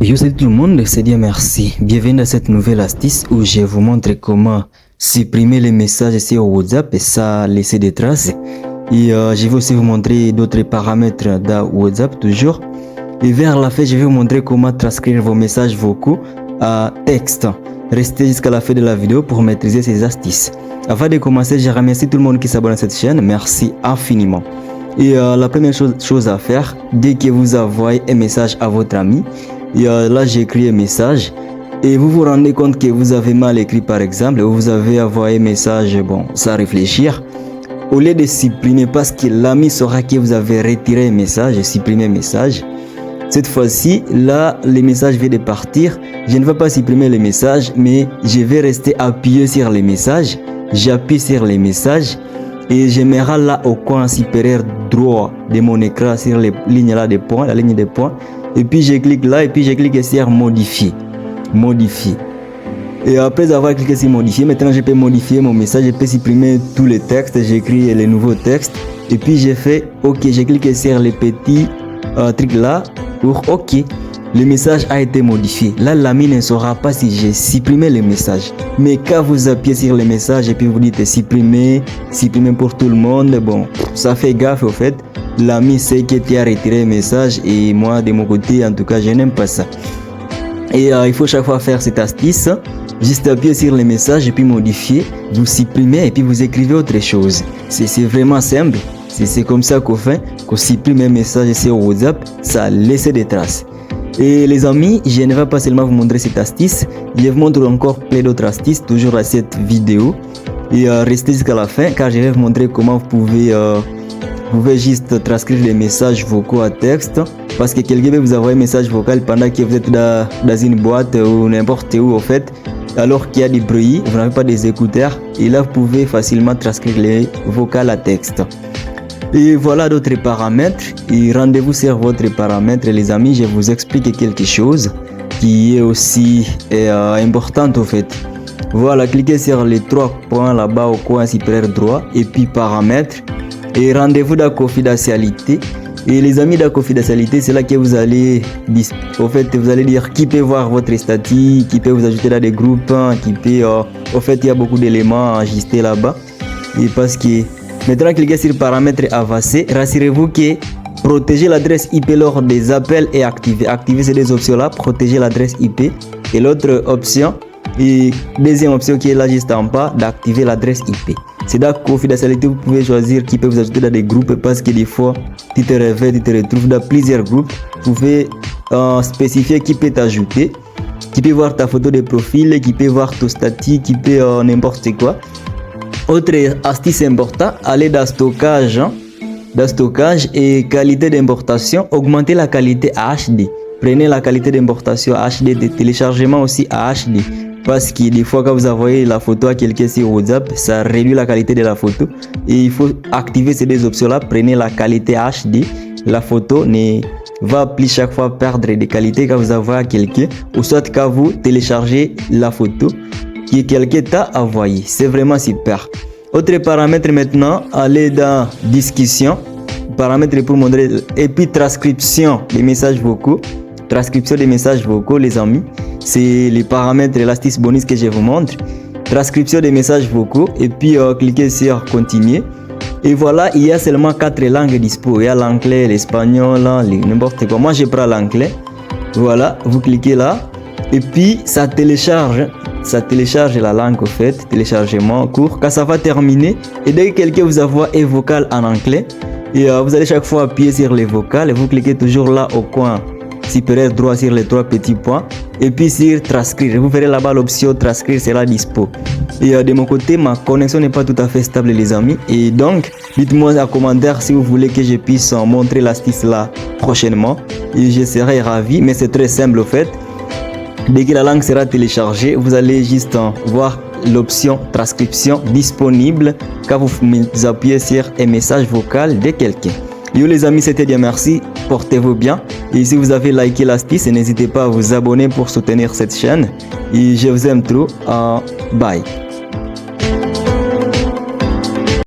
Yo, salut tout le monde, c'est Dieu merci. Bienvenue dans cette nouvelle astuce où je vous montre comment supprimer les messages sur WhatsApp et ça laisser des traces. Et je vais aussi vous montrer d'autres paramètres dans WhatsApp toujours. Et vers la fin, je vais vous montrer comment transcrire vos messages vocaux à texte. Restez jusqu'à la fin de la vidéo pour maîtriser ces astuces. Avant de commencer, je remercie tout le monde qui s'abonne à cette chaîne. Merci infiniment. Et la première chose à faire, dès que vous envoyez un message à votre ami, et là j'ai écrit un message et vous vous rendez compte que vous avez mal écrit par exemple, ou vous avez envoyé un message sans réfléchir, au lieu de supprimer parce que l'ami saura que vous avez retiré un message et supprimé un message, cette fois-ci là le message vient de partir, je ne vais pas supprimer le message mais je vais rester appuyé sur les messages, j'appuie sur les messages et je me rends là au coin supérieur droit de mon écran sur les lignes là de points, la ligne de points. Et puis je clique là et puis je clique sur modifier. Et après avoir cliqué sur modifier, maintenant je peux modifier mon message, je peux supprimer tous les textes, j'écris les nouveaux textes. Et puis j'ai fait OK, j'ai cliqué sur les petits trucs là pour OK. Le message a été modifié. Là, l'ami ne saura pas si j'ai supprimé le message. Mais quand vous appuyez sur le message et puis vous dites supprimer pour tout le monde, bon, ça fait gaffe au fait. L'ami sait que tu as retiré le message et moi de mon côté en tout cas je n'aime pas ça. Et il faut chaque fois faire cette astuce, juste appuyer sur le message et puis modifier, vous supprimez et puis vous écrivez autre chose. C'est vraiment simple, c'est comme ça qu'on fait, qu'on supprime un message sur WhatsApp, ça laisse des traces. Et les amis, je ne vais pas seulement vous montrer cette astuce, je vous montre encore plein d'autres astuces toujours à cette vidéo. Et restez jusqu'à la fin car je vais vous montrer comment vous pouvez juste transcrire les messages vocaux à texte parce que quelqu'un veut vous envoyer un message vocal pendant que vous êtes dans une boîte ou n'importe où au fait, alors qu'il y a du bruit, vous n'avez pas des écouteurs et là vous pouvez facilement transcrire les vocaux à texte. Et voilà d'autres paramètres et rendez-vous sur votre paramètre les amis, je vous explique quelque chose qui est aussi important au fait. Voilà, cliquez sur les trois points là-bas au coin supérieur droit et puis paramètres. Et rendez-vous dans confidentialité. Et les amis, dans confidentialité, c'est là que vous allez dire qui peut voir votre statut, qui peut vous ajouter dans des groupes, qui peut au fait il y a beaucoup d'éléments enregistrés là-bas. Et parce que maintenant cliquez sur paramètres avancés, rassurez-vous que protéger l'adresse IP lors des appels est activé. Activer ces deux options là, protéger l'adresse IP. Et l'autre option, et deuxième option qui est là juste en bas, d'activer l'adresse IP. C'est dans la confidentialité, vous pouvez choisir qui peut vous ajouter dans des groupes parce que des fois, tu te réveilles, tu te retrouves dans plusieurs groupes. Vous pouvez spécifier qui peut t'ajouter, qui peut voir ta photo de profil, qui peut voir ton statut, qui peut n'importe quoi. Autre astuce importante, aller dans stockage, et qualité d'importation, augmenter la qualité à HD. Prenez la qualité d'importation à HD, de téléchargement aussi à HD. Parce que des fois quand vous envoyez la photo à quelqu'un sur WhatsApp, ça réduit la qualité de la photo. Et il faut activer ces deux options là. Prenez la qualité HD. La photo ne va plus chaque fois perdre de qualité quand vous envoyez à quelqu'un. Ou soit quand vous téléchargez la photo que quelqu'un t'a envoyé. C'est vraiment super. Autre paramètre maintenant, allez dans discussion. Paramètre pour montrer. Et puis transcription des messages vocaux. Transcription des messages vocaux les amis. C'est les paramètres et l'astuce bonus que je vous montre. Transcription des messages vocaux et puis cliquez sur continuer. Et voilà, il y a seulement 4 langues dispo. Il y a l'anglais, l'espagnol, n'importe quoi. Moi je prends l'anglais. Voilà, vous cliquez là et puis ça télécharge la langue au fait, téléchargement court. Quand ça va terminer et dès que quelqu'un vous envoie un vocal en anglais et vous allez chaque fois appuyer sur les vocales et vous cliquez toujours là au coin supérieur droit sur les trois petits points et puis sur transcrire, vous verrez là-bas l'option transcrire, c'est là dispo. Et de mon côté ma connexion n'est pas tout à fait stable les amis et donc dites-moi en commentaire si vous voulez que je puisse montrer l'astuce là prochainement et je serai ravi, mais c'est très simple au fait. Dès que la langue sera téléchargée, vous allez juste voir l'option transcription disponible quand vous appuyez sur un message vocal de quelqu'un. Yo les amis, c'était Dieu merci, portez-vous bien et si vous avez liké l'astuce, n'hésitez pas à vous abonner pour soutenir cette chaîne et je vous aime trop, bye.